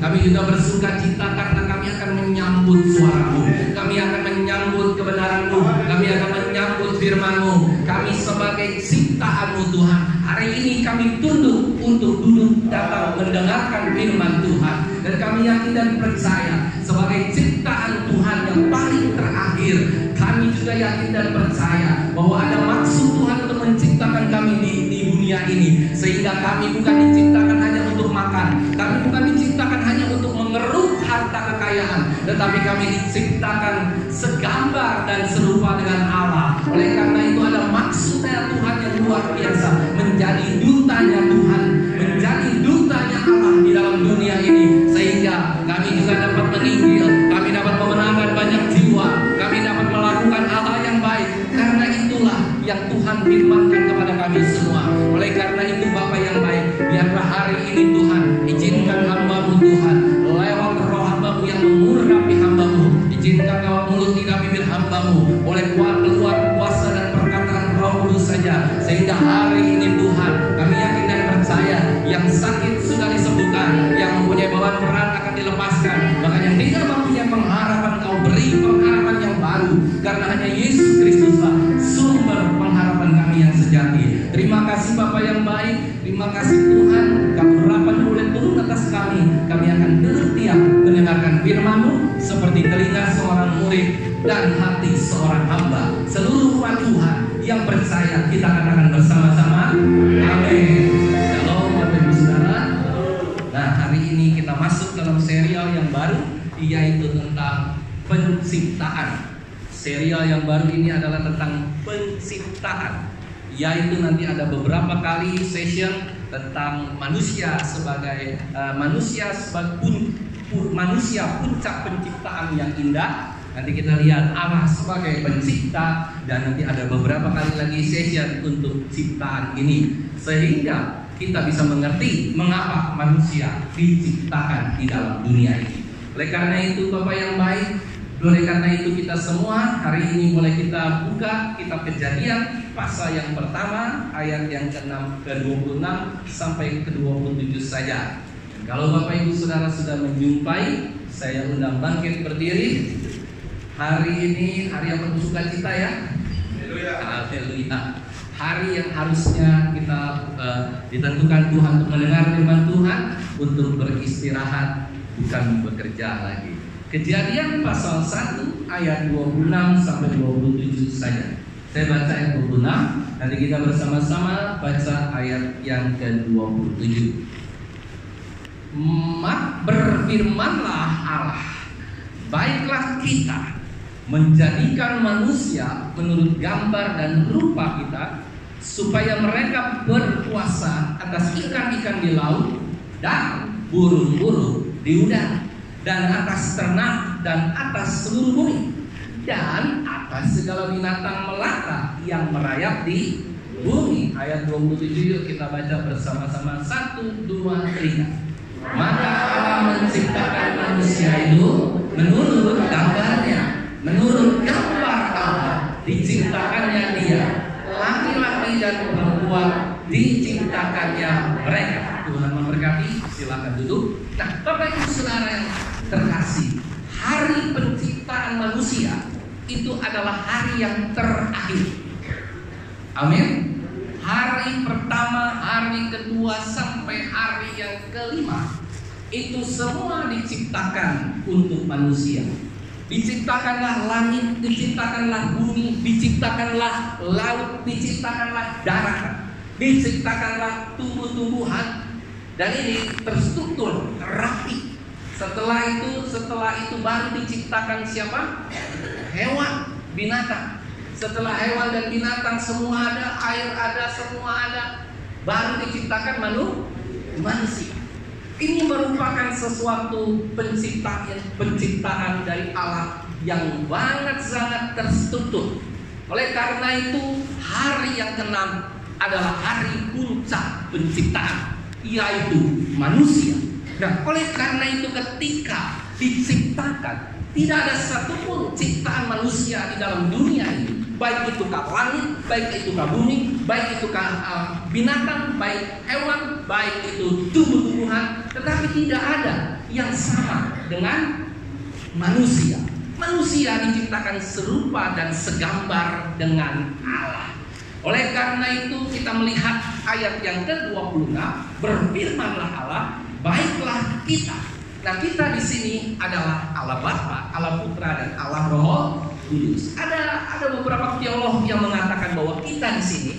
Kami juga bersuka cita karena kami akan menyambut suara-Mu. Kami akan menyambut kebenaran-Mu. Kami akan menyambut firman-Mu. Kami sebagai ciptaan-Mu Tuhan, hari ini kami tunduk untuk duduk datang mendengarkan firman Tuhan. Dan kami yakin dan percaya sebagai ciptaan Tuhan yang paling terakhir, kami juga yakin dan percaya bahwa ada maksud Tuhan untuk menciptakan kami di dunia ini. Sehingga kami bukan diciptakan hanya untuk makan, kami bukan diciptakan hanya untuk mengeruk harta kekayaan, tetapi kami diciptakan segambar dan serupa dengan Allah. Oleh karena itu ada maksudnya Tuhan yang luar biasa, menjadi dutanya Tuhan, menjadi dutanya Allah di dalam dunia ini. Sehingga kami juga dapat menginjil, kami dapat memenangkan banyak jiwa, kami dapat melakukan hal-hal yang baik. Karena itulah yang Tuhan firmankan kepada kami semua. Oleh karena itu Bapa yang baik, biarlah hari ini Tuhan izinkan hamba-Mu Tuhan, lewat roh hamba-Mu yang mengurapi hamba-Mu, izinkan lewat mulut lidah bibir hamba-Mu boleh keluar kuasa dan perkataan Roh Kudus saja. Sehingga hari ini Tuhan, kami yakin dan percaya yang sakit sudah disembuhkan, yang mempunyai beban berat akan dilepaskan, bahkan yang tidak mempunyai pengharapan Kau beri pengharapan yang baru, karena hanya Yesus Kristuslah sumber pengharapan kami yang sejati. Terima kasih Bapa yang baik, terima kasih Tuhan, Kaburapan boleh turun atas kami. Kami akan setia mendengarkan firman-Mu seperti telinga seorang murid dan hati seorang hamba. Seluruh umat Tuhan yang percaya kita katakan bersama-sama, amin. Shalom Bapak Ibu Saudara. Nah, hari ini kita masuk dalam serial yang baru, yaitu tentang penciptaan. Serial yang baru ini adalah tentang penciptaan, yaitu nanti ada beberapa kali session tentang manusia sebagai manusia puncak penciptaan yang indah. Nanti kita lihat Allah sebagai pencipta, dan nanti ada beberapa kali lagi session untuk ciptaan ini, sehingga kita bisa mengerti mengapa manusia diciptakan di dalam dunia ini. Oleh karena itu Bapak yang baik, oleh karena itu kita semua hari ini mulai kita buka kitab Kejadian pasal yang pertama ayat yang ke-26 sampai ke-27 saja. Kalau Bapak Ibu Saudara sudah menjumpai, saya undang bangkit berdiri. Hari ini hari yang penuh sukacita ya. Haleluya. Hari yang harusnya kita ditentukan Tuhan untuk mendengar firman Tuhan, untuk beristirahat, bukan bekerja lagi. Kejadian pasal 1 ayat 26 sampai 27 saja. Saya baca ayat 26, nanti kita bersama-sama baca ayat yang ke-27. Berfirmanlah Allah, baiklah kita menjadikan manusia menurut gambar dan rupa kita, supaya mereka berkuasa atas ikan-ikan di laut dan burung-burung di udara, dan atas ternak dan atas seluruh bumi, dan atas segala binatang melata yang merayap di bumi. Ayat 27 yuk kita baca bersama-sama. 1, 2, 3. Maka Allah menciptakan manusia itu menurut gambarnya, menurut gambar Allah diciptakannya dia, laki-laki dan perempuan diciptakannya mereka. Tuhan memberkati, silakan duduk. Nah, Bapak Ibu Saudara yang terkasih, hari penciptaan manusia itu adalah hari yang terakhir. Amin. Hari pertama, hari kedua sampai hari yang kelima itu semua diciptakan untuk manusia. Diciptakanlah langit, diciptakanlah bumi, diciptakanlah laut, diciptakanlah darat, diciptakanlah tumbuh-tumbuhan, dan ini terstruktur rapi. Setelah itu baru diciptakan siapa? Hewan, binatang. Setelah hewan dan binatang semua ada, air ada, semua ada, baru diciptakan manusia. Ini merupakan sesuatu penciptaan dari Allah yang sangat terstruktur. Oleh karena itu hari yang ke-6 adalah hari puncak penciptaan, yaitu manusia. Nah, oleh karena itu ketika diciptakan, tidak ada satupun ciptaan manusia di dalam dunia ini baik itu kah langit, baik itu kah bumi, baik itu kah binatang, baik hewan, baik itu tumbuh-tumbuhan, tetapi tidak ada yang sama dengan manusia. Manusia diciptakan serupa dan segambar dengan Allah. Oleh karena itu kita melihat ayat yang ke-26, berfirmanlah Allah, baiklah kita. Nah, kita di sini adalah Allah Bapa, Allah Putra, dan Allah Roh Kudus. Ada beberapa teolog yang mengatakan bahwa kita di sini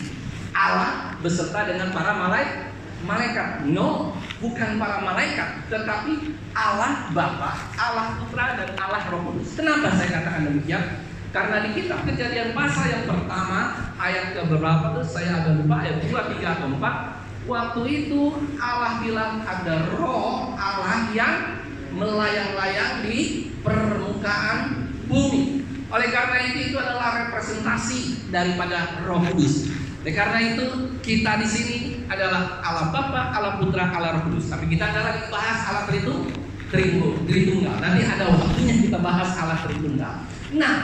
Allah beserta dengan para malaikat. No, bukan para malaikat, tetapi Allah Bapa, Allah Putra, dan Allah Roh Kudus. Kenapa saya katakan demikian? Karena di kitab Kejadian pasal yang pertama ayat ke berapa tuh saya agak lupa, ayat 2, 3, atau 4. Waktu itu Allah bilang ada roh Allah yang melayang-layang di permukaan bumi. Oleh karena itu adalah representasi daripada Roh Kudus. Oleh karena itu kita di sini adalah Allah Bapa, Allah Putra, Allah Roh Kudus. Tapi kita adalah bahas Allah Tritunggal. Nanti ada waktunya kita bahas Allah Tritunggal. Nah,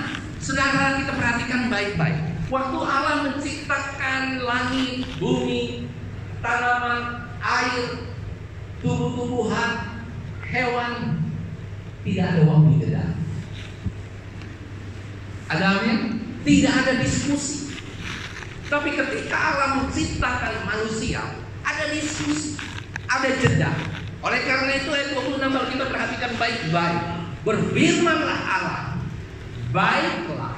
saudara, kita perhatikan baik-baik. Waktu Allah menciptakan langit, bumi, tanaman, air, tumbuh-tumbuhan, hewan, tidak ada waktu jeda. Ada amin? Tidak ada diskusi. Tapi ketika Allah menciptakan manusia, ada diskusi, ada jeda. Oleh karena itu ayat 26 kalau kita perhatikan baik-baik, berfirmanlah Allah, baiklah.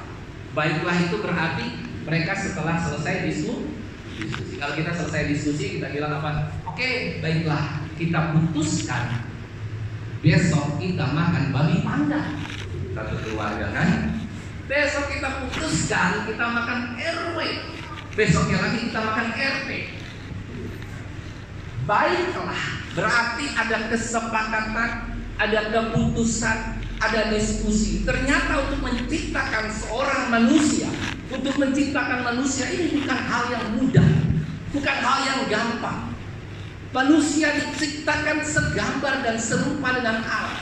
Baiklah itu berarti mereka setelah selesai diskusi. Kalau kita selesai diskusi, kita bilang apa? Oke, baiklah, kita putuskan besok kita makan babi panggang. Satu keluarga kan? Besok kita putuskan kita makan RW. Besoknya lagi kita makan RT. Baiklah, berarti ada kesepakatan, ada keputusan, ada diskusi. Ternyata untuk menciptakan seorang manusia, untuk menciptakan manusia ini bukan hal yang mudah, bukan hal yang gampang. Manusia diciptakan segambar dan serupa dengan Allah.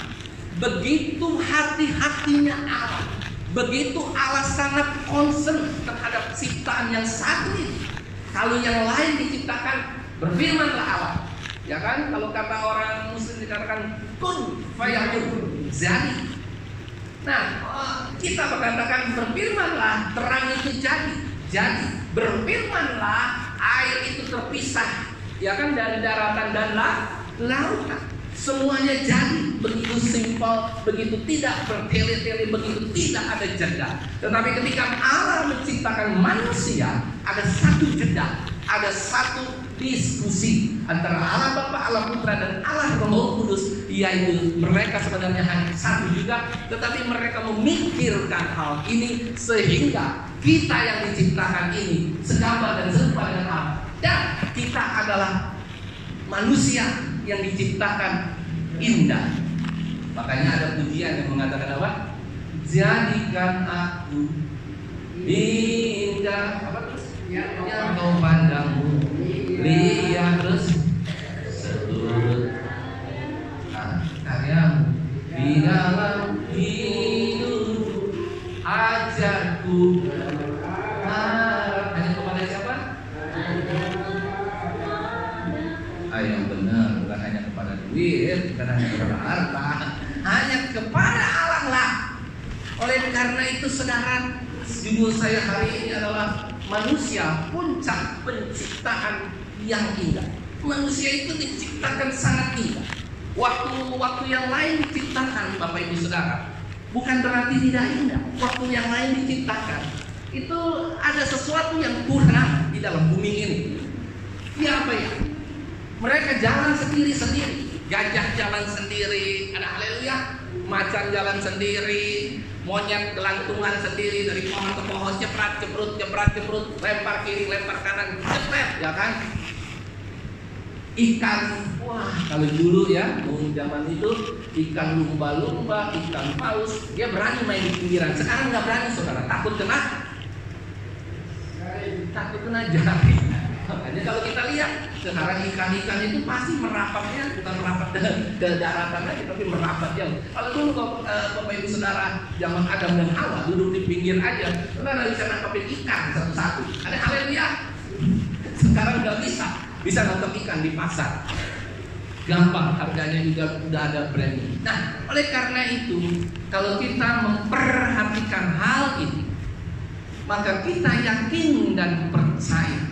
Begitu hati-hatinya Allah, begitu Allah sangat concern terhadap ciptaan yang satu ini. Kalau yang lain diciptakan, berfirmanlah Allah. Ya kan, kalau kata orang Muslim dikatakan kun fayakun, jadi. Nah, kita berkatakan berfirmanlah, terang itu jadi. Berfirmanlah, air itu terpisah, ya kan, dari daratan dan lautan. Semuanya jadi, begitu simpel, begitu tidak bertele-tele, begitu tidak ada jeda. Tetapi ketika Allah menciptakan manusia, ada satu jeda, ada satu diskusi antara Allah Bapa, Allah Putra, dan Allah Roh Kudus, yaitu mereka sebenarnya hanya satu juga, tetapi mereka memikirkan hal ini sehingga kita yang diciptakan ini segambar dan serupa dengan Allah, dan kita adalah manusia yang diciptakan indah. Makanya ada pujian yang mengatakan apa? Jadikan aku indah, apa terus? Yang kau pandangmu, lihat terus seturut karyamu di dalam hidup, ajarku hanya kepada siapa? Yang benar, bukan hanya kepada duit, bukan hanya kepada harta, hanya kepada Allah lah. Oleh karena itu saudara, judul saya hari ini adalah manusia puncak penciptaan yang indah. Manusia itu diciptakan sangat indah. Waktu yang lain diciptakan, Bapak Ibu Saudara, bukan berarti tidak indah. Waktu yang lain diciptakan, itu ada sesuatu yang kurang di dalam bumi ini. Ya apa ya? Mereka jalan sendiri-sendiri, gajah jalan sendiri, ada haleluya, macan jalan sendiri, monyet gelantungan sendiri dari pohon ke pohon, ceprat ceprut, lempar kiri, lempar kanan, cepet, ya kan? Ikan, wah kalau dulu ya, zaman itu ikan lumba-lumba, ikan paus, dia berani main di pinggiran. Sekarang nggak berani saudara, takut kena jari. Makanya kalau kita lihat sekarang ikan-ikan itu pasti merapatnya bukan merapat ke daratan lagi, tapi merapat jauh. Kalau dulu Bapak Ibu Saudara zaman Adam dan Hawa duduk di pinggir aja, saudara bisa nangkepin ikan satu-satu. Ada haleluya. Sekarang nggak bisa nangkep ikan di pasar. Gampang, harganya juga udah ada brandnya. Nah, oleh karena itu, kalau kita memperhatikan hal ini, maka kita yakin dan percaya.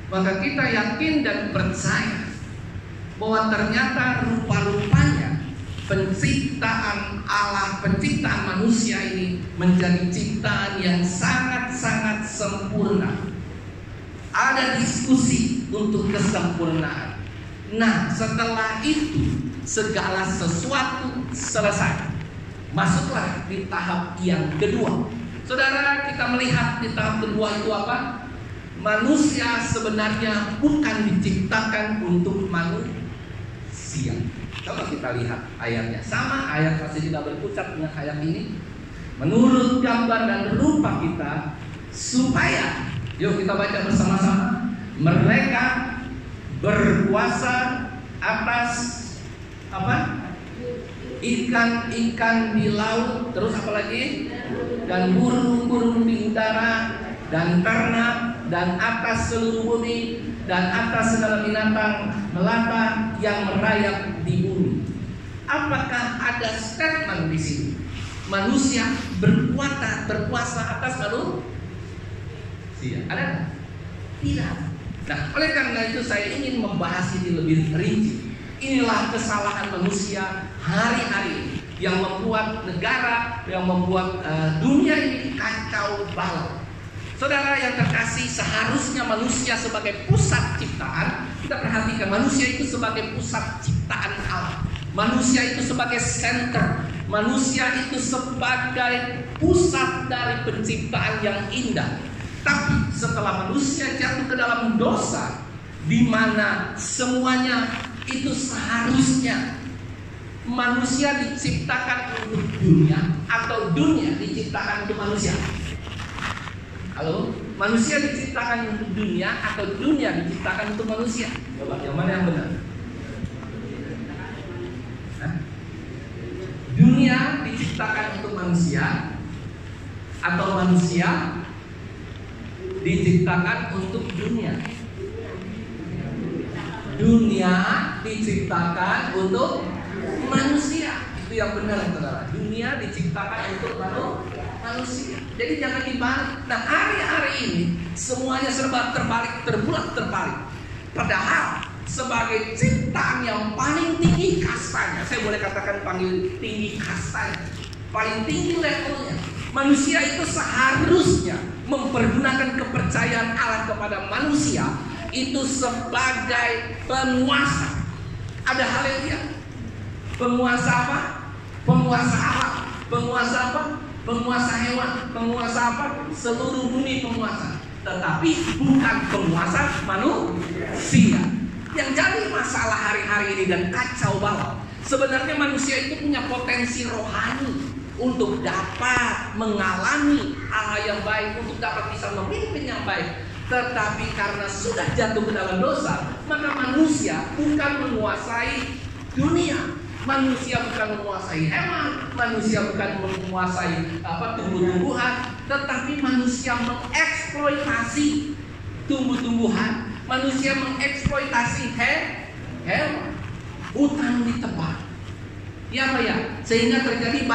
Maka kita yakin dan percaya bahwa ternyata rupa-rupanya penciptaan Allah, penciptaan manusia ini menjadi ciptaan yang sangat-sangat sempurna. Ada diskusi untuk kesempurnaan. Nah, setelah itu segala sesuatu selesai. Masuklah di tahap yang kedua. Saudara, kita melihat di tahap kedua itu apa? Manusia sebenarnya bukan diciptakan untuk manusia. Coba kita lihat ayatnya. Sama ayat masih kita berputar dengan ayat ini. Menurut gambar dan rupa kita, supaya, yuk kita baca bersama-sama. Mereka berkuasa atas apa? Ikan-ikan di laut, terus apa lagi? Dan burung-burung di udara, dan ternak, dan atas seluruh bumi, dan atas segala binatang melata yang merayap di bumi. Apakah ada statement di sini? Manusia berkuasa atas manusia. Ada? Tidak. Nah, oleh karena itu saya ingin membahas ini lebih rinci. Inilah kesalahan manusia hari-hari ini yang membuat negara, yang membuat dunia ini kacau balau. Saudara yang terkasih, seharusnya manusia sebagai pusat ciptaan, kita perhatikan manusia itu sebagai pusat ciptaan Allah. Manusia itu sebagai center, manusia itu sebagai pusat dari penciptaan yang indah. Tapi setelah manusia jatuh ke dalam dosa, di mana semuanya itu seharusnya manusia diciptakan untuk dunia atau dunia diciptakan untuk manusia. Halo, manusia diciptakan untuk dunia atau dunia diciptakan untuk manusia? Coba, yang mana yang benar? Hah? Dunia diciptakan untuk manusia atau manusia diciptakan untuk dunia? Dunia diciptakan untuk manusia. Itu yang benar, saudara. Dunia diciptakan untuk manusia. Jadi jangan dibalik. Nah, hari-hari ini semuanya serba terbalik, terbalik. Padahal sebagai ciptaan yang paling tinggi kastanya, saya boleh katakan paling tinggi kastanya, paling tinggi levelnya, manusia itu seharusnya mempergunakan kepercayaan Allah kepada manusia itu sebagai penguasa. Ada haleluya. Penguasa apa? Penguasa Allah. Penguasa apa? Penguasa hewan. Penguasa apa? Seluruh bumi penguasa. Tetapi bukan penguasa manusia. Yang jadi masalah hari-hari ini dan kacau balau, sebenarnya manusia itu punya potensi rohani untuk dapat mengalami hal yang baik, untuk dapat bisa memimpin yang baik. Tetapi karena sudah jatuh ke dalam dosa, maka manusia bukan menguasai dunia. Manusia bukan menguasai hewan, manusia bukan menguasai tumbuh-tumbuhan, tetapi manusia mengeksploitasi tumbuh-tumbuhan, manusia mengeksploitasi hewan, hutan ditebang. Ya apa ya? Sehingga terjadi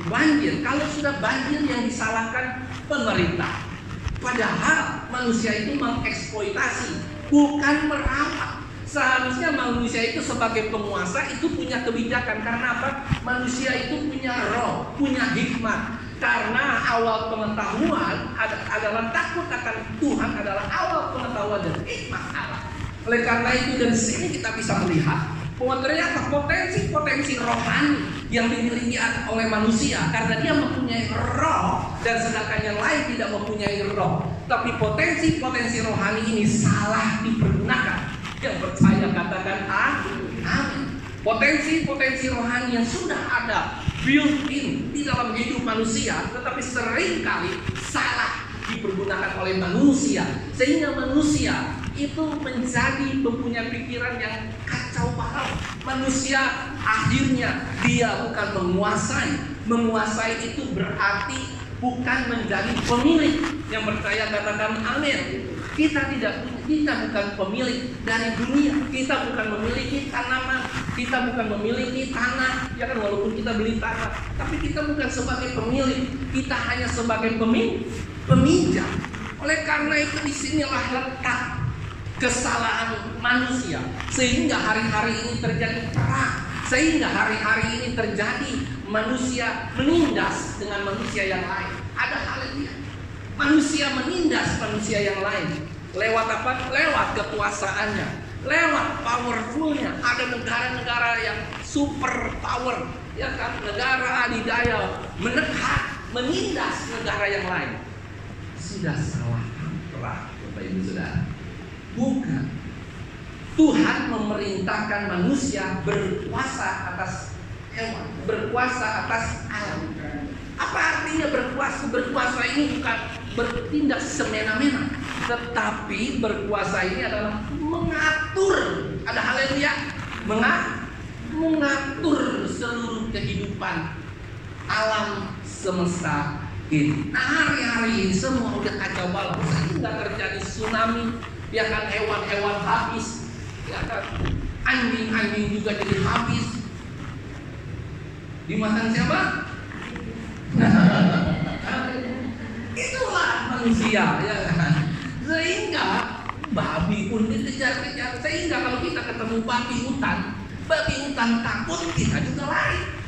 banjir. Kalau sudah banjir yang disalahkan pemerintah. Padahal manusia itu mengeksploitasi, bukan merawat. Seharusnya manusia itu sebagai penguasa itu punya kebijakan. Karena apa? Manusia itu punya roh, punya hikmat. Karena awal pengetahuan adalah takut akan Tuhan, adalah awal pengetahuan dan hikmat Allah. Oleh karena itu dari sini kita bisa melihat bahwa ternyata potensi rohani yang dimiliki oleh manusia, karena dia mempunyai roh dan sedangkan yang lain tidak mempunyai roh. Tapi potensi rohani ini salah dipergunakan. Yang percaya katakan amin. Potensi rohani yang sudah ada built-in di dalam hidup manusia, tetapi seringkali salah dipergunakan oleh manusia, sehingga manusia itu menjadi mempunyai pikiran yang kacau balau. Manusia akhirnya dia bukan menguasai. Menguasai itu berarti bukan menjadi pemilik. Yang percaya katakan amin. Kita bukan pemilik dari dunia. Kita bukan memiliki tanaman. Kita bukan memiliki tanah. Ya kan, walaupun kita beli tanah, tapi kita bukan sebagai pemilik. Kita hanya sebagai peminjam. Oleh karena itu disinilah letak kesalahan manusia, sehingga hari-hari ini terjadi perang, sehingga hari-hari ini terjadi manusia menindas dengan manusia yang lain. Ada hal ini, manusia menindas manusia yang lain lewat apa? Lewat kekuasaannya, lewat powerfulnya. Ada negara-negara yang super power, ya kan? Negara adidaya menekan, menindas negara yang lain. Sudah salah kaprah, Bapak Ibu Saudara. Bukan. Tuhan memerintahkan manusia berkuasa atas hewan, berkuasa atas alam. Apa artinya berkuasa? Berkuasa ini bukan bertindak semena-mena, tetapi berkuasa ini adalah mengatur. Ada hal yang dia mengatur seluruh kehidupan alam semesta ini. Nah, hari-hari ini semua udah kacau balau, sehingga terjadi tsunami, ya kan, hewan-hewan habis, ya kan, anjing-anjing juga jadi habis. Dimakan siapa? Itulah manusia, ya kan. Sehingga babi pun dikejar-kejar. Sehingga kalau kita ketemu babi hutan takut, kita juga lari.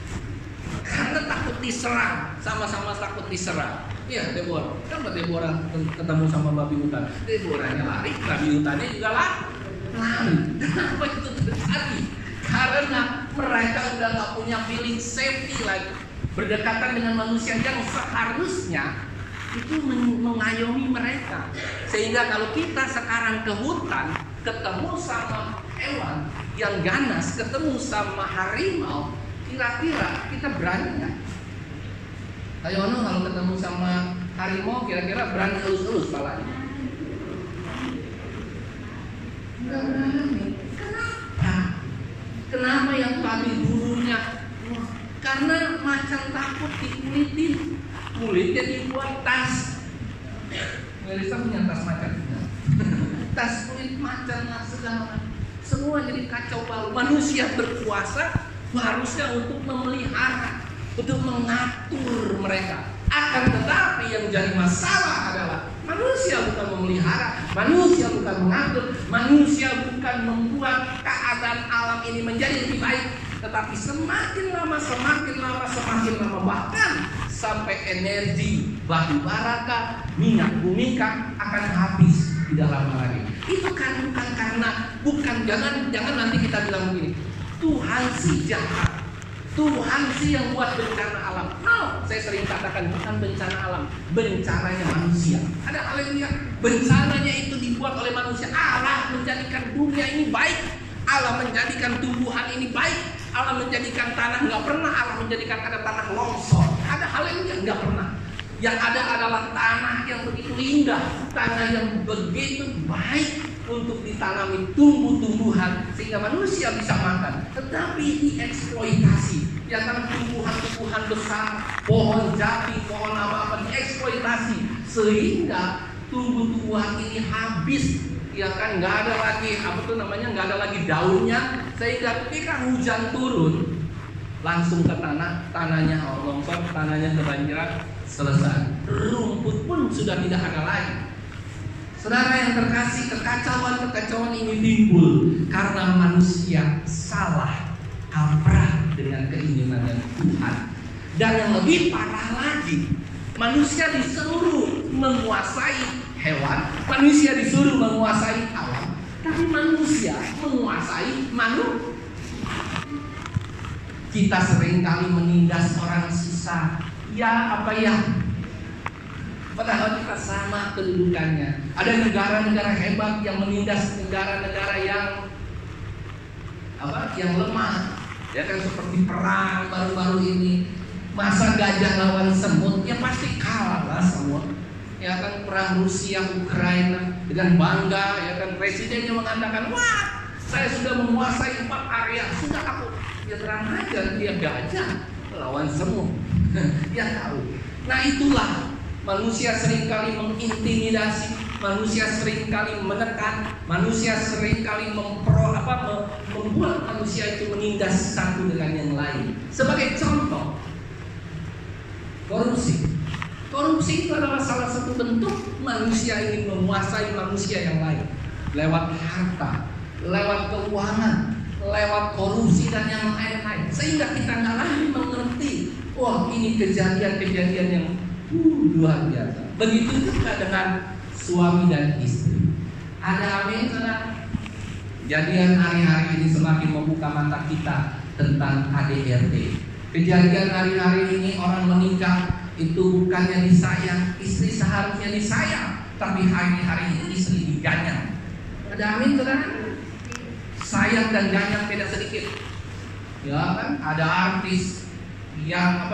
Karena takut diserang, sama-sama takut diserang. Iya, Deborah. Kenapa Deborah ketemu sama babi hutan? Deborahnya lari, babi hutannya juga lari. Kenapa itu terjadi? Karena mereka udah gak punya feeling safety lagi. Berdekatan dengan manusia yang seharusnya itu mengayomi mereka. Sehingga kalau kita sekarang ke hutan, ketemu sama hewan yang ganas, ketemu sama harimau, kira-kira kita berani nggak? Ayo kalau ketemu sama harimau, kira-kira berani elus-elus palanya? Nggak berani. Kenapa? Kenapa yang tadi dulunya? Karena macan takut dikulitin, kulitnya dibuat tas. Melisa punya tas macan, tas kulit macan lah segala. Semua jadi kacau balau. Manusia berkuasa harusnya untuk memelihara, untuk mengatur mereka. Akan tetapi yang jadi masalah adalah manusia bukan memelihara, manusia bukan mengatur, manusia bukan membuat keadaan alam ini menjadi lebih baik, tetapi semakin lama bahkan sampai energi batu bara, minyak bumi akan habis tidak lama lagi. Itu kan bukan jangan nanti kita bilang begini, Tuhan sih jahat, Tuhan sih yang buat bencana alam. No, saya sering katakan bukan bencana alam, bencananya manusia. Ada haleluya. Bencananya itu dibuat oleh manusia. Allah menjadikan dunia ini baik, Allah menjadikan tumbuhan ini baik, Allah menjadikan tanah, nggak pernah Allah menjadikan ada tanah longsor. Ada haleluya, nggak pernah. Yang ada adalah tanah yang begitu indah, tanah yang begitu baik untuk ditanami tumbuh-tumbuhan sehingga manusia bisa makan. Tetapi dieksploitasi, ya kan, tumbuhan-tumbuhan besar, pohon jati, pohon apa-apa dieksploitasi sehingga tumbuh-tumbuhan ini habis, ya kan, nggak ada lagi nggak ada lagi daunnya, sehingga ketika hujan turun langsung ke tanahnya longsor, tanahnya kebanjiran, selesai. Rumput pun sudah tidak ada lagi. Saudara yang terkasih, kekacauan ini timbul karena manusia salah kaprah dengan keinginan Tuhan. Dan yang lebih parah lagi, manusia disuruh menguasai hewan, manusia disuruh menguasai alam, tapi manusia menguasai manusia. Kita seringkali menindas orang susah, ya apa ya? Padahal kita sama kedudukannya. Ada negara-negara hebat yang menindas negara-negara yang lemah. Ya kan, seperti perang baru-baru ini. Masa gajah lawan semut, ya pasti kalah lah semut. Ya kan, perang Rusia Ukraina dengan bangga, ya kan, presidennya mengatakan, wah saya sudah menguasai 4 area, sudah aku. Ya terang aja dia gajah lawan semut. Dia tahu. Nah itulah, manusia seringkali mengintimidasi, manusia seringkali menekan, manusia seringkali membuat manusia itu menindas satu dengan yang lain. Sebagai contoh, korupsi. Korupsi itu adalah salah satu bentuk manusia ingin menguasai manusia yang lain lewat harta, lewat keuangan, lewat korupsi dan yang lain-lain. Sehingga kita nggak lagi mengerti, wah ini kejadian-kejadian yang luar biasa. Begitu juga dengan suami dan istri. Ada amin, saudara? Kejadian hari-hari ini semakin membuka mata kita tentang KDRT. Kejadian hari-hari ini orang menikah itu bukannya disayang, istri seharusnya disayang, tapi hari-hari ini istri diganyang. Ada amin, saudara? Sayang dan ganyang beda sedikit. Ya kan? Ada artis yang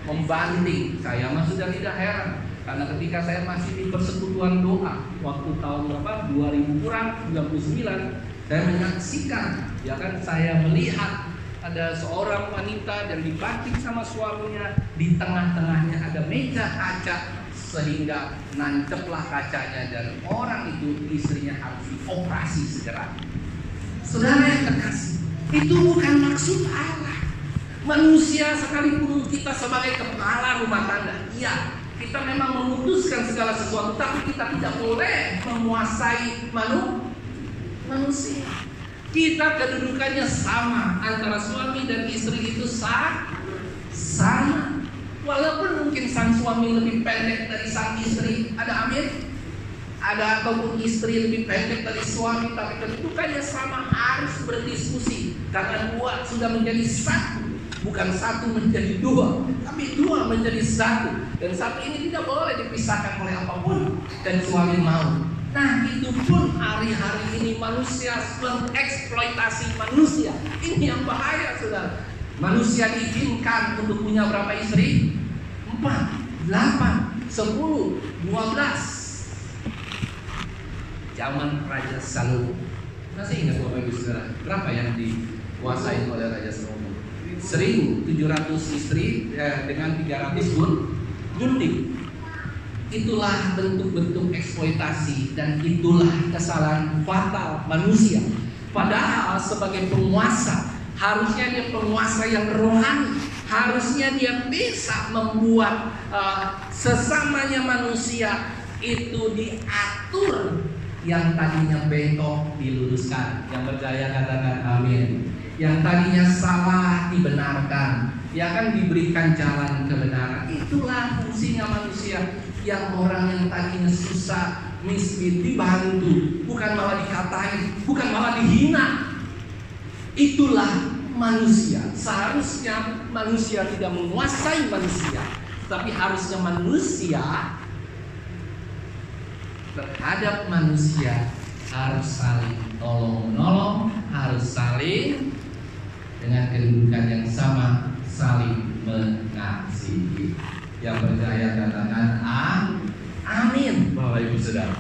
membanting. Saya mah sudah tidak heran, karena ketika saya masih di persekutuan doa waktu tahun 2000 kurang 99, saya menyaksikan, ya kan, saya melihat ada seorang wanita dan dibanting sama suaminya, di tengah-tengahnya ada meja kaca sehingga nanceplah kacanya dan orang itu, istrinya harus dioperasi segera. Saudara yang terkasih, itu bukan maksud Allah. Manusia sekalipun kita sebagai kepala rumah tangga, iya, kita memang memutuskan segala sesuatu, tapi kita tidak boleh menguasai manusia. Kita kedudukannya sama, antara suami dan istri itu sama. Walaupun mungkin sang suami lebih pendek dari sang istri, ada amin? Ada ataupun istri lebih pendek dari suami, tapi kedudukannya sama, harus berdiskusi. Karena dua sudah menjadi satu, bukan satu menjadi dua, tapi dua menjadi satu. Dan satu ini tidak boleh dipisahkan oleh apapun, dan suami mau. Nah itu pun hari-hari ini manusia mengeksploitasi manusia. Ini yang bahaya, saudara. Manusia diizinkan untuk punya berapa istri? 4, 8, 10, 12. Zaman Raja Salomo. Masih ingat Bapak Ibu Saudara? Berapa yang dikuasai oleh Raja Salomo? 1.700 istri dengan 300 gunting. Itulah bentuk-bentuk eksploitasi dan itulah kesalahan fatal manusia. Padahal sebagai penguasa, harusnya dia penguasa yang rohani, harusnya dia bisa membuat sesamanya manusia itu diatur, yang tadinya bengkok diluruskan. Yang percaya katakan amin. Yang tadinya salah dibenarkan, ya kan, diberikan jalan kebenaran. Itulah fungsinya manusia. Yang orang yang tadinya susah, miskin, dibantu, bukan malah dikatain, bukan malah dihina. Itulah manusia. Seharusnya manusia tidak menguasai manusia, tapi harusnya manusia terhadap manusia harus saling tolong-menolong, harus saling dengan kedudukan yang sama, saling mengasihi. Yang percaya katakan amin. Bapak Ibu Saudara,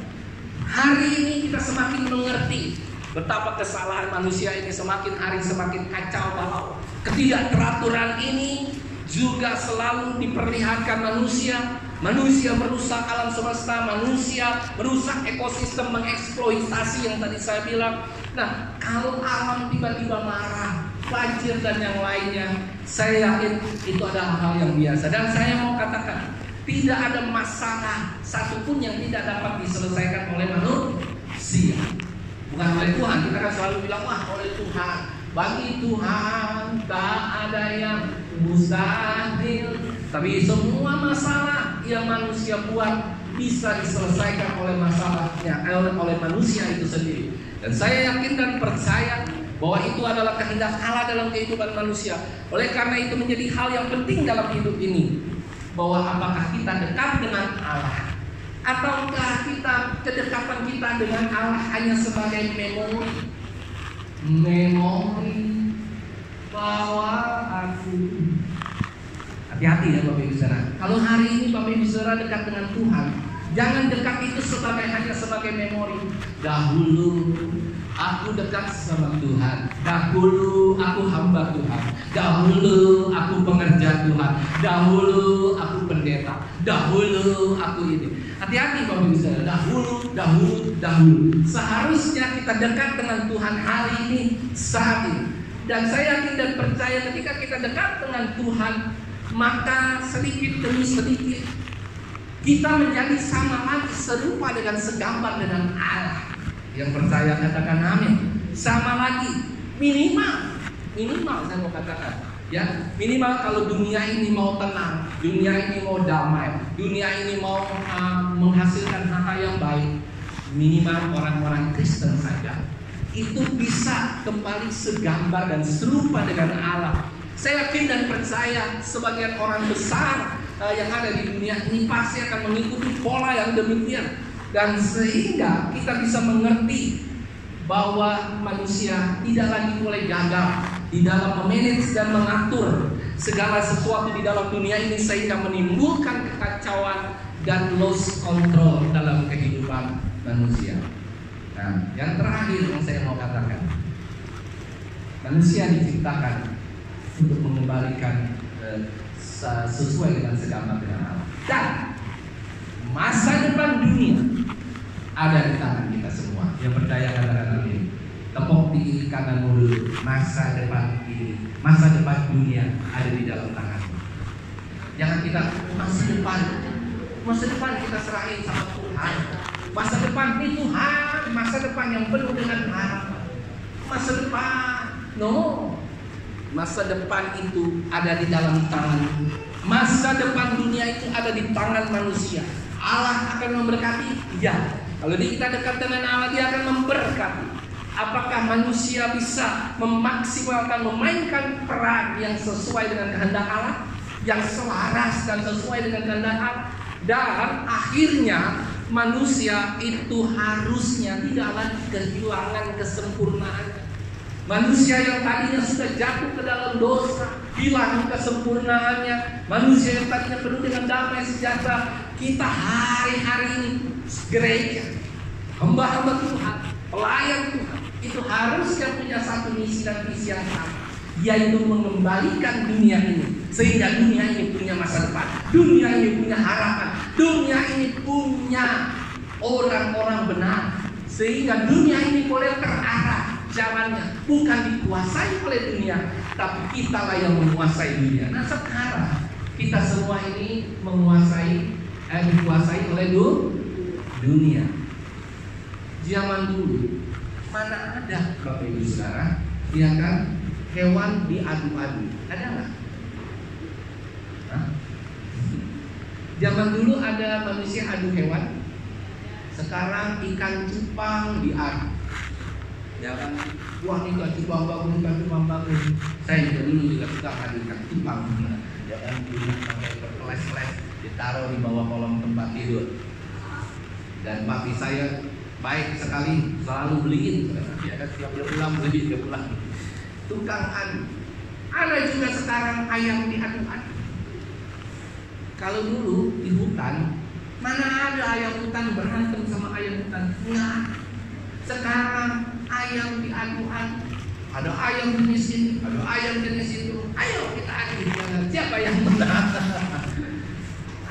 hari ini kita semakin mengerti betapa kesalahan manusia ini semakin hari semakin kacau balau. Ketidakteraturan ini juga selalu diperlihatkan manusia. Manusia merusak alam semesta, manusia merusak ekosistem, mengeksploitasi yang tadi saya bilang. Nah, kalau alam tiba-tiba marah, banjir dan yang lainnya, saya yakin itu adalah hal yang biasa. Dan saya mau katakan, tidak ada masalah satupun yang tidak dapat diselesaikan oleh manusia, bukan oleh Tuhan. Kita kan selalu bilang, wah oleh Tuhan. Bagi Tuhan tak ada yang mustahil. Tapi semua masalah yang manusia buat bisa diselesaikan oleh oleh manusia itu sendiri. Dan saya yakin dan percaya bahwa itu adalah kehendak Allah dalam kehidupan manusia. Oleh karena itu menjadi hal yang penting dalam hidup ini, bahwa apakah kita dekat dengan Allah, ataukah kedekatan kita dengan Allah hanya sebagai memori. bahwa aku. Hati-hati ya Bapak Ibu Saudara. Kalau hari ini Bapak Ibu Saudara dekat dengan Tuhan, jangan dekat itu hanya sebagai memori. Dahulu aku dekat sama Tuhan. Dahulu aku hamba Tuhan. Dahulu aku pengerja Tuhan. Dahulu aku pendeta. Dahulu aku ini. Hati-hati Bapak Ibu Saudara. Dahulu. Seharusnya kita dekat dengan Tuhan hari ini, saat ini. Dan saya yakin dan percaya ketika kita dekat dengan Tuhan, maka sedikit demi sedikit kita menjadi sama lagi, serupa dengan segambar dengan Allah. Yang percaya katakan amin. Sama lagi, minimal saya mau katakan, ya minimal kalau dunia ini mau tenang, dunia ini mau damai, dunia ini mau menghasilkan hal-hal yang baik, minimal orang-orang Kristen saja itu bisa kembali segambar dan serupa dengan Allah. Saya yakin dan percaya sebagian orang besar yang ada di dunia ini pasti akan mengikuti pola yang demikian. Dan sehingga kita bisa mengerti bahwa manusia tidak lagi boleh gagal di dalam memanage dan mengatur segala sesuatu di dalam dunia ini, sehingga menimbulkan kekacauan dan loss control dalam kehidupan manusia. Nah, yang terakhir yang saya mau katakan, manusia diciptakan untuk mengembalikan sesuai dengan segambar dengan Allah. Dan masa depan dunia ada di tangan kita semua. Yang percaya katakan amin. Tepuk di kanan dulu. Masa depan ini, masa depan dunia ada di dalam tangan. Jangan kita masa depan kita serahin sama Tuhan. Masa depan ini Tuhan, masa depan yang penuh dengan harapan. Masa depan, masa depan itu ada di dalam tangan. Masa depan dunia itu ada di tangan manusia. Allah akan memberkati, ya. Kalau kita dekat dengan Allah, Dia akan memberkati. Apakah manusia bisa memaksimalkan, memainkan peran yang sesuai dengan kehendak Allah, yang selaras dan sesuai dengan kehendak Allah? Dan akhirnya manusia itu harusnya tidak lagi kehilangan kesempurnaan. Manusia yang tadinya sudah jatuh ke dalam dosa, hilang kesempurnaannya. Manusia yang tadinya penuh dengan damai sejahtera, kita hari-hari ini gereja, hamba-hamba Tuhan, pelayan Tuhan, itu harusnya punya satu misi dan visi yang sama, yaitu mengembalikan dunia ini sehingga dunia ini punya masa depan, dunia ini punya harapan, dunia ini punya orang-orang benar, sehingga dunia ini boleh terarah jalannya, bukan dikuasai oleh dunia, tapi kitalah yang menguasai dunia. Nah sekarang kita semua ini dikuasai oleh dunia. Zaman dulu mana ada Bapak Ibu Saudara, ya kan, hewan diadu-adu, ada nggak? Zaman dulu ada manusia adu hewan. Sekarang ikan cupang diadu. Ya kan, wah ikan cupang bagus. Saya juga suka adu ikan cupang. Ya kan, pakai berkeles-keles, ditaruh di bawah kolong tempat tidur. Dan papi saya baik sekali, selalu beliin. Ya kan, tiap pulang beli, dia pulang. Tukang adu. Ada juga sekarang ayam diadu-adu. Kalau dulu di hutan, mana ada ayam hutan berantem sama ayam hutan? Enggak. Sekarang ayam diadu-adu. Ada ayam jenis ini, ada ayam jenis itu. Ayo kita adu, siapa yang menang?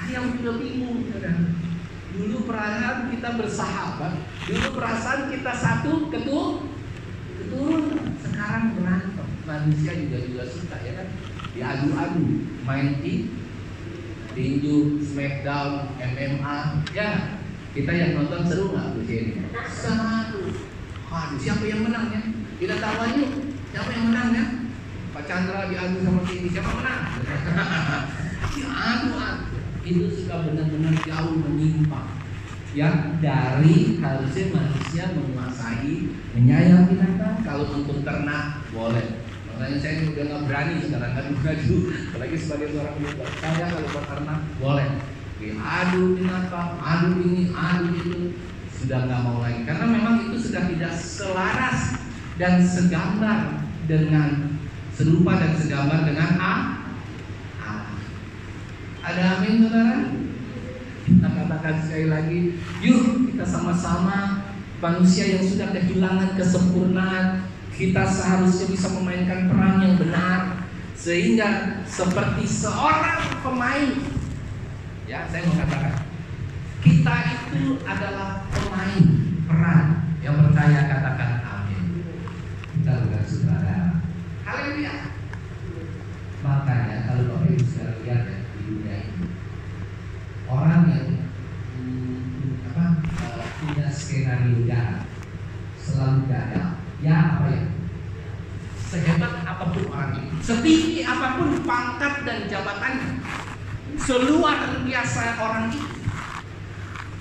Ayam juga bingung, kan? Dulu perasaan kita bersahabat, dulu perasaan kita satu keturunan. Sekarang berantem. Manusia juga suka, ya kan? Diadu-adu, main tinju, smackdown, MMA, ya kita yang nonton seru nggak Bu Jenny? Seru. Aduh, siapa yang menang ya? Kita tahu aja siapa yang menang ya? Pak Chandra diadu sama Cindy, siapa menang? Diadu, itu suka benar-benar jauh menyimpang. Ya dari harusnya manusia menguasai, menyayangi binatang. Kalau untuk ternak boleh. Makanya saya udah nggak berani sekarang ngadu-ngadu, apalagi sebagai seorang muda. Saya kalau peternak boleh, adu binatang, adu ini, adu itu, sudah nggak mau lagi. Karena memang itu sudah tidak selaras dan segambar dengan serupa dan segambar dengan Allah. Ada amin, saudara? Kita katakan sekali lagi, yuk kita sama-sama manusia yang sudah kehilangan kesempurnaan, kita seharusnya bisa memainkan peran yang benar, sehingga seperti seorang pemain. Ya, saya mau katakan, kita itu adalah pemain peran. Yang percaya katakan amin. Kita bukan saudara. Haleluya. Makanya kalau Bapak Ibu sekarang lihat ya, di dunia ini, orang yang punya skenario jahat selalu gagal. Ya apa ya? Sehebat apapun orang itu, setinggi apapun pangkat dan jabatannya, seluar biasa orang itu,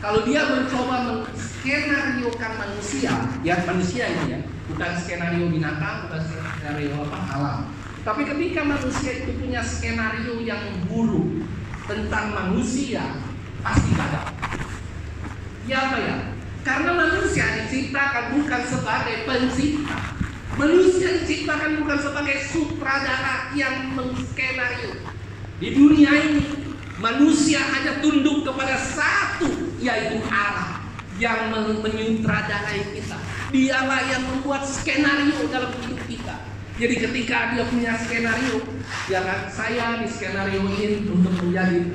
kalau dia mencoba menskenariokan manusia, ya manusia ini ya, bukan skenario binatang, bukan skenario alam. Tapi ketika manusia itu punya skenario yang buruk tentang manusia, pasti gagal. Ya apa ya? Karena manusia diciptakan bukan sebagai pencipta. Manusia diciptakan bukan sebagai sutradara yang menskenario. Di dunia ini manusia hanya tunduk kepada satu, yaitu Allah yang menyutradarai kita. Dialah yang membuat skenario dalam hidup kita. Jadi ketika dia punya skenario, ya kan, saya diskenarioin untuk menjadi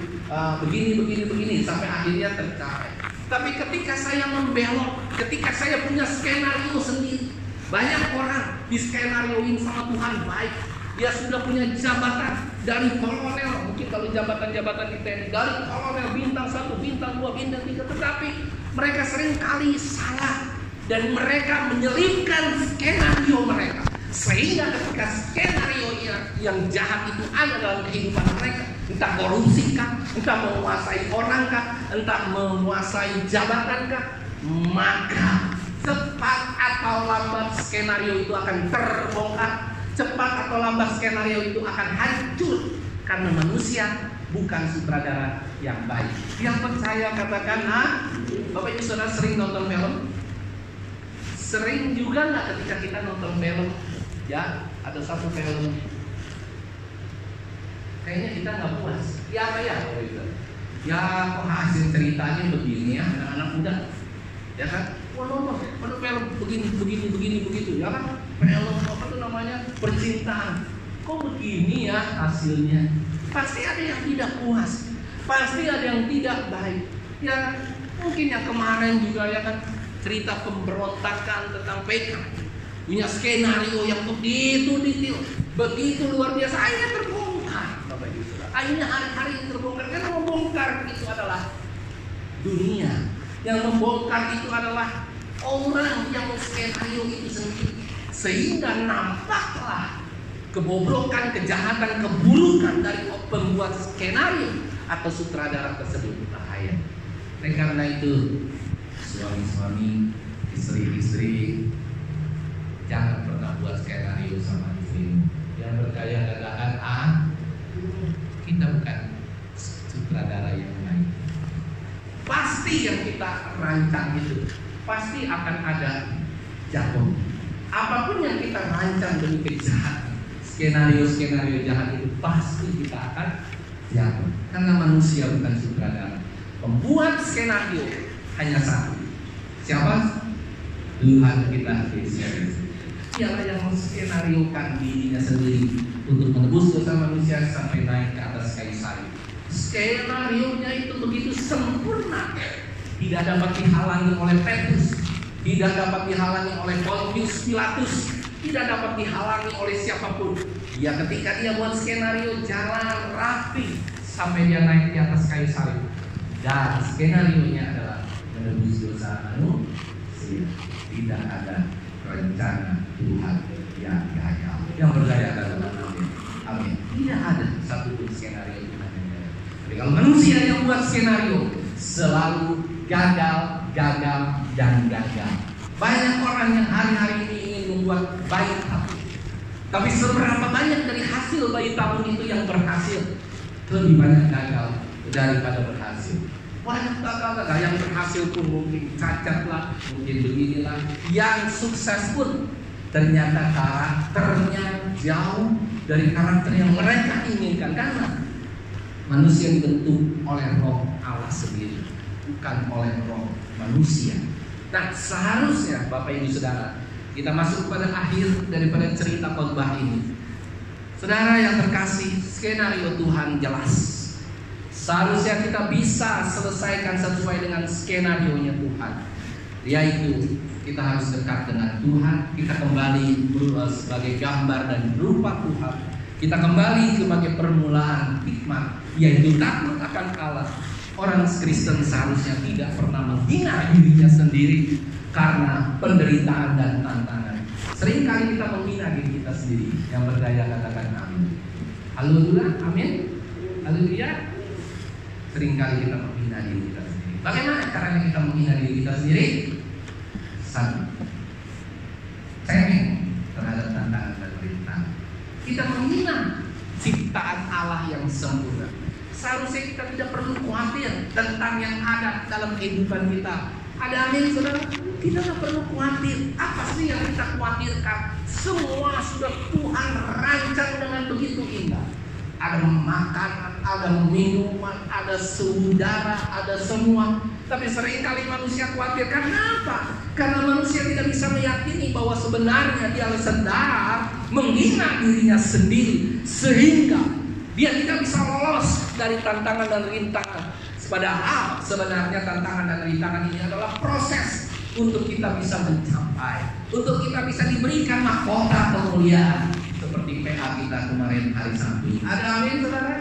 begini sampai akhirnya tercapai. Tapi ketika saya membelok, ketika saya punya skenario sendiri, banyak orang diskenarioin sama Tuhan baik. Dia sudah punya jabatan dari kolonel, mungkin kalau jabatan-jabatan di TNI, dari kolonel bintang 1, bintang 2, bintang 3, tetapi mereka sering kali salah dan mereka menyelipkan skenario mereka. Sehingga ketika skenario yang jahat itu ada dalam kehidupan mereka, entah korupsi kah, entah menguasai orang kah, entah menguasai jabatan kah, maka cepat atau lambat skenario itu akan terbongkar, cepat atau lambat skenario itu akan hancur, karena manusia bukan sutradara yang baik. Yang percaya katakan Bapak Ibu Saudara sering nonton film? Sering juga nggak ketika kita nonton film? Ya, ada satu film kayaknya kita nggak puas. Ya apa ya? Ya kok hasil ceritanya begini ya, anak-anak muda, ya kan? Wah nonton film begini begitu, ya kan? Film apa tuh namanya, percintaan. Kok begini ya hasilnya? Pasti ada yang tidak puas, pasti ada yang tidak baik. Ya mungkin yang kemarin juga ya kan, cerita pemberontakan tentang PK. Punya skenario yang begitu detail, begitu luar biasa, akhirnya terbongkar. Bapak Ibu Saudara, akhirnya hari-hari ini terbongkar. Karena membongkar itu adalah dunia, yang membongkar itu adalah orang yang skenario itu sendiri. Sehingga nampaklah kebobrokan, kejahatan, keburukan dari pembuat skenario atau sutradara tersebut. Bahaya. Karena itu suami-suami, istri-istri, jangan pernah buat skenario sama istrimu. Yang percaya katakan kita bukan sutradara yang baik. Pasti yang kita rancang itu pasti akan ada jatuh. Apapun yang kita rancang demi kejahatan, skenario jahat itu pasti kita akan jatuh. Karena manusia bukan sutradara. Pembuat skenario hanya satu. Siapa? Tuhan kita Yesus. Dialah yang menskenariokan dirinya sendiri untuk menebus dosa manusia sampai naik ke atas kayu salib. Skenarionya itu begitu sempurna, tidak dapat dihalangi oleh Petrus, tidak dapat dihalangi oleh Pontius Pilatus, tidak dapat dihalangi oleh siapapun. Ya ketika dia buat skenario jalan rapi sampai dia naik di atas kayu salib, dan skenarionya adalah menebus dosa manusia. Tidak ada rencana Tuhan yang gagal. Yang percaya katakan amin. Amin. Tidak ada satu pun skenario Tuhan yang gagal. Tapi kalau manusia yang buat skenario selalu gagal, dan gagal. Banyak orang yang hari-hari ini ingin membuat bayi tabung, tapi seberapa banyak dari hasil bayi tabung itu yang berhasil? Lebih banyak gagal daripada berhasil. Banyak gagal, yang berhasil pun mungkin cacat lah, mungkin beginilah. Yang sukses pun ternyata karakternya jauh dari karakter yang mereka inginkan, karena manusia dibentuk oleh roh Allah sendiri, bukan oleh roh manusia. Nah, seharusnya Bapak Ibu Saudara, kita masuk pada akhir daripada cerita khotbah ini. Saudara yang terkasih, skenario Tuhan jelas. Seharusnya kita bisa selesaikan sesuai dengan skenario-nya Tuhan, yaitu kita harus dekat dengan Tuhan. Kita kembali sebagai gambar dan rupa Tuhan. Kita kembali sebagai permulaan hikmat, yaitu takut akan Allah. Orang Kristen seharusnya tidak pernah menghina dirinya sendiri karena penderitaan dan tantangan. Seringkali kita menghina diri kita sendiri. Yang berdaya katakan amin. Haleluya, amin. Haleluya. Seringkali kita menghina diri kita sendiri. Bagaimana caranya kita menghina diri kita sendiri? Satu, cengeng terhadap tantangan dan rintangan. Kita menghina ciptaan Allah yang sempurna. Seharusnya kita tidak perlu khawatir tentang yang ada dalam kehidupan kita. Ada amin, saudara? Kita tidak perlu khawatir. Apa sih yang kita khawatirkan? Semua sudah Tuhan rancang dengan begitu indah. Ada makanan, ada minuman, ada saudara, ada semua. Tapi seringkali manusia khawatir. Kenapa? Karena manusia tidak bisa meyakini bahwa sebenarnya dia sedang menghina dirinya sendiri, sehingga dia tidak bisa lolos dari tantangan dan rintangan. Padahal sebenarnya tantangan dan rintangan ini adalah proses untuk kita bisa mencapai, untuk kita bisa diberikan mahkota kemuliaan. Seperti PA kita kemarin hari Sabtu. Ada amin, saudara?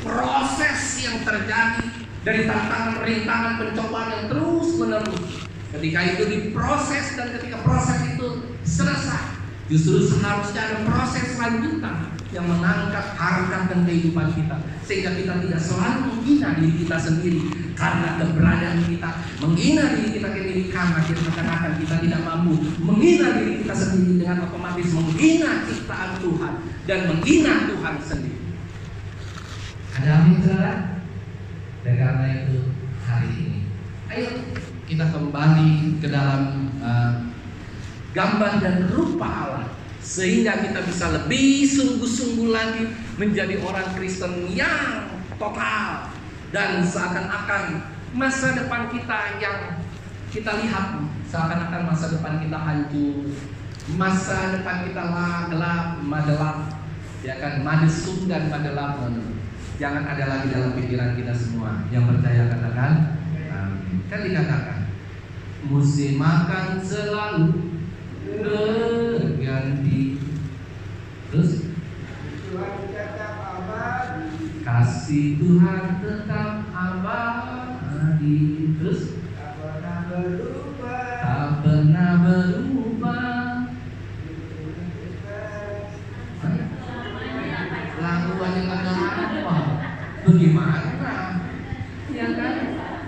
Proses yang terjadi dari tantangan, rintangan, pencobaan yang terus menerus. Ketika itu diproses dan ketika proses itu selesai, justru seharusnya ada proses lanjutan yang mengangkat harkat dan kehidupan kita, sehingga kita tidak selalu menghina diri kita sendiri karena keberadaan kita, menghina diri kita sendiri karena kadang-kadang kita tidak mampu, menghina diri kita sendiri dengan otomatis menghina ciptaan Tuhan dan menghina Tuhan sendiri. Ada amin, saudara? Dan karena itu hari ini, ayo kita kembali ke dalam gambar dan rupa Allah, sehingga kita bisa lebih sungguh-sungguh lagi menjadi orang Kristen yang total. Dan seakan-akan masa depan kita yang kita lihat, seakan-akan masa depan kita hancur, masa depan kita gelap, madelap, ya kan, madesum dan madelap. Jangan ada lagi dalam pikiran kita semua. Yang percaya katakan amin. Kan dikatakan musim makan selalu berganti, terus kasih Tuhan tetap abadi, terus tak pernah berubah. Laguannya nggak apa? Bagaimana? Ya kan?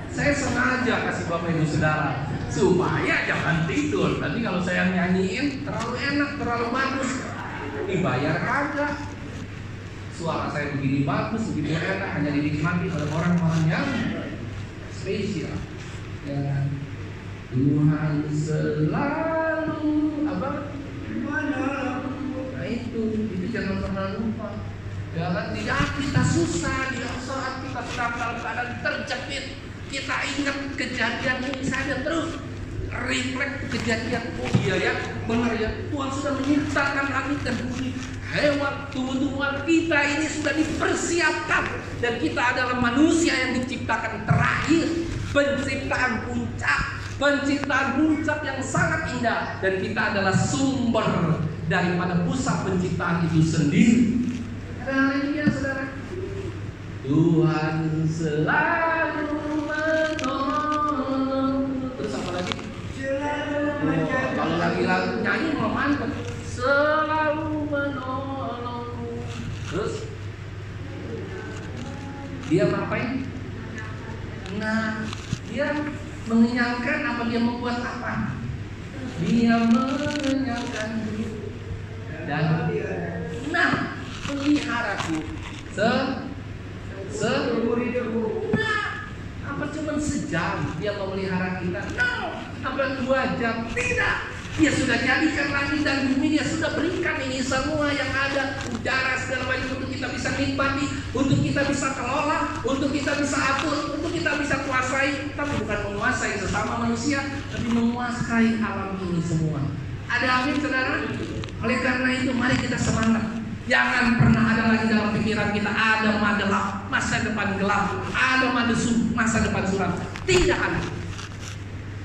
Saya sengaja kasih Bapak Ibu Saudara supaya jangan tidur. Nanti kalau saya nyanyiin terlalu enak, terlalu bagus, dibayar kagak. Suara saya begini bagus, begitu enak, hanya dinikmati oleh orang-orang yang spesial. Ya, Tuhan selalu apa? Nah itu jangan pernah lupa. Jangan tidak kita susah, di saat kita sedang dalam keadaan terjepit, kita ingat kejadian ini saja terus. Refleks kejadian, oh iya ya, benar ya, Tuhan sudah menciptakan langit dan bumi, hewan, tumbuh-tumbuhan kita ini sudah dipersiapkan, dan kita adalah manusia yang diciptakan terakhir, penciptaan puncak yang sangat indah, dan kita adalah sumber daripada pusat penciptaan itu sendiri. Haleluya, saudara. Tuhan selalu menolong. Terus apa lagi? Kalau lagi nyanyi mau mantep, selalu menolong. Terus dia ngapain? Nah, dia mengenyangkan apa dia membuat apa? Dia mengenyangkan dan peliharaku seumur hidupku. Nah, apa cuma sejam dia memelihara kita? No. Apa 2 jam? Tidak. Dia sudah jadikan langit dan bumi, Dia sudah berikan ini semua yang ada, udara segala macam untuk kita bisa nikmati, untuk kita bisa kelola, untuk kita bisa atur, untuk kita bisa kuasai. Tapi bukan menguasai sesama manusia, tapi menguasai alam ini semua. Ada amin saudara? Oleh karena itu mari kita semangat. Jangan pernah ada lagi dalam pikiran kita ada masa depan gelap, ada masa depan suram. Tidak ada.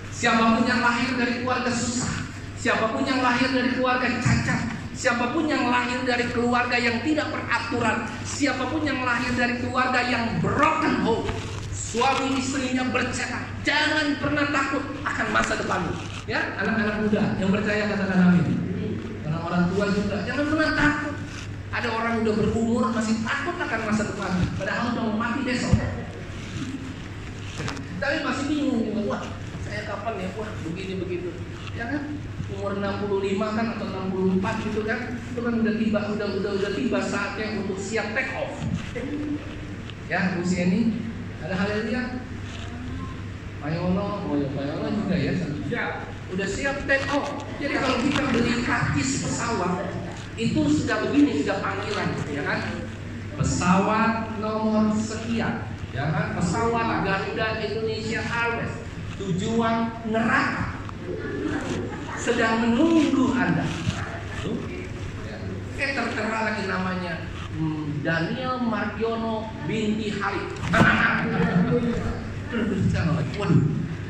Siapapun yang lahir dari keluarga susah, siapapun yang lahir dari keluarga cacat, siapapun yang lahir dari keluarga yang tidak beraturan, siapapun yang lahir dari keluarga yang broken home, suami istrinya bercerai, jangan pernah takut akan masa depanmu. Ya, anak-anak muda yang percaya katakan amin. Orang tua juga jangan pernah takut. Ada orang udah berumur masih takut akan masa depan, padahal udah mau mati besok. Tapi masih bingung juga, wah saya kapan ya, wah begini begitu. Ya kan, umur 65 kan atau 64 gitu kan, itu kan udah tiba saatnya untuk siap take off. Ya usia ini ada haleluya. Payono juga ya. Udah siap take off. Jadi kalau kita beli karcis pesawat itu sudah begini, sudah panggilan, ya kan? Pesawat nomor sekian, ya kan? Pesawat Garuda Indonesia Airways, tujuan neraka, sedang menunggu Anda. Tertera lagi namanya Daniel Margiono binti Halid. Waduh,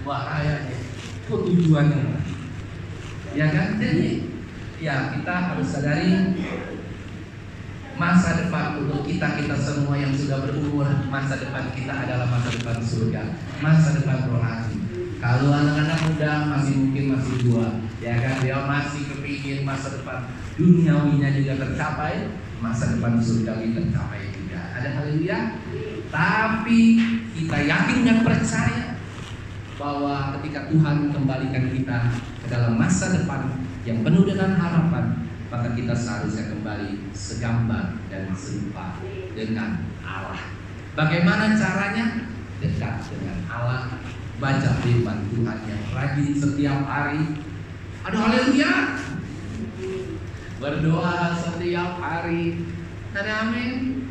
bahayanya. Itu tujuannya, ya kan? Jadi ya kita harus sadari masa depan untuk kita semua yang sudah berumur. Masa depan kita adalah masa depan surga, masa depan rohani. Kalau anak-anak muda masih tua, ya kan, dia masih kepingin masa depan duniawinya juga tercapai, masa depan surgawi tercapai juga. Ada haleluya. Tapi kita yakin dan percaya bahwa ketika Tuhan kembalikan kita ke dalam masa depan yang penuh dengan harapan, maka kita seharusnya kembali segambar dan serupa dengan Allah. Bagaimana caranya? Dekat dengan Allah, baca firman Tuhan yang rajin setiap hari. Aduh haleluya. Berdoa setiap hari. Ada amin.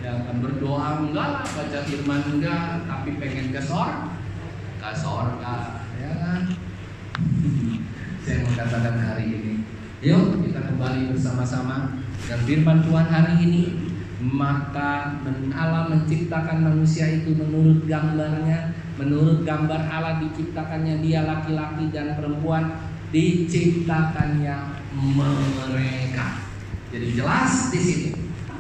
Ya kan, berdoa enggak lah, baca firman enggak, tapi pengen ke sorga, ya kan? Saya mau katakan hari ini, yuk kita kembali bersama-sama dengan firman Tuhan hari ini. Maka Allah menciptakan manusia itu menurut gambarnya, menurut gambar Allah diciptakannya dia, laki-laki dan perempuan diciptakannya mereka. Jadi jelas di sini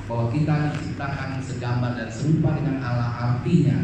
bahwa kita diciptakan segambar dan serupa dengan Allah, artinya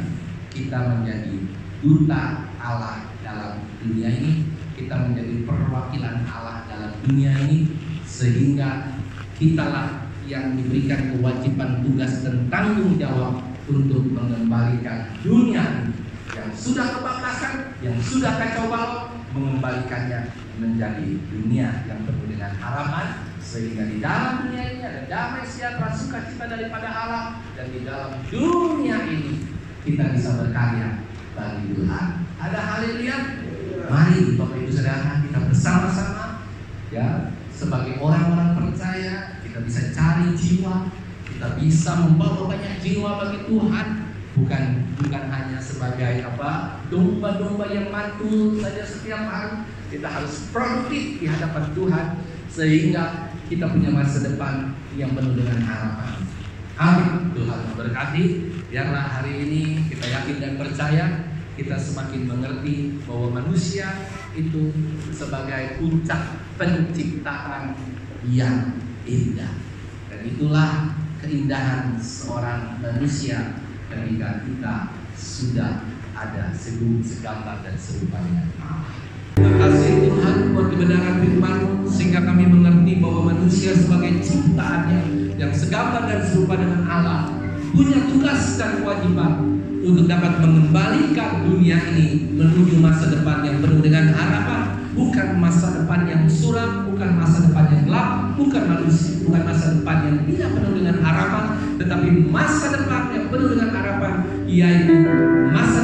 kita menjadi duta Allah dalam dunia ini, kita menjadi perwakilan Allah dalam dunia ini, sehingga kitalah yang diberikan kewajiban, tugas dan tanggung jawab untuk mengembalikan dunia yang sudah kebablasan, yang sudah kacau balau, mengembalikannya menjadi dunia yang penuh dengan harapan, sehingga di dalam dunia ini ada damai sejahtera sukacita daripada Allah, dan di dalam dunia ini kita bisa berkarya bagi Tuhan. Ada haleluya. Mari Bapak Ibu Saudara, kita bersama-sama ya, sebagai orang-orang percaya, kita bisa cari jiwa, kita bisa membawa banyak jiwa bagi Tuhan, bukan hanya sebagai domba-domba yang mantul saja setiap hari. Kita harus produktif di hadapan Tuhan, sehingga kita punya masa depan yang penuh dengan harapan. Amin. Tuhan memberkati. Biarlah hari ini kita yakin dan percaya, kita semakin mengerti bahwa manusia itu sebagai puncak penciptaan yang indah. Dan itulah keindahan seorang manusia ketika kita sudah ada segambar dan serupa dengan Allah. Terima kasih Tuhan buat kebenaran firman-Mu, sehingga kami mengerti bahwa manusia sebagai ciptaannya yang segambar dan serupa dengan Allah punya tugas dan kewajiban untuk dapat mengembalikan dunia ini menuju masa depan yang penuh dengan harapan, bukan masa depan yang suram, bukan masa depan yang gelap, bukan masa depan yang tidak penuh dengan harapan, tetapi masa depan yang penuh dengan harapan, yaitu masa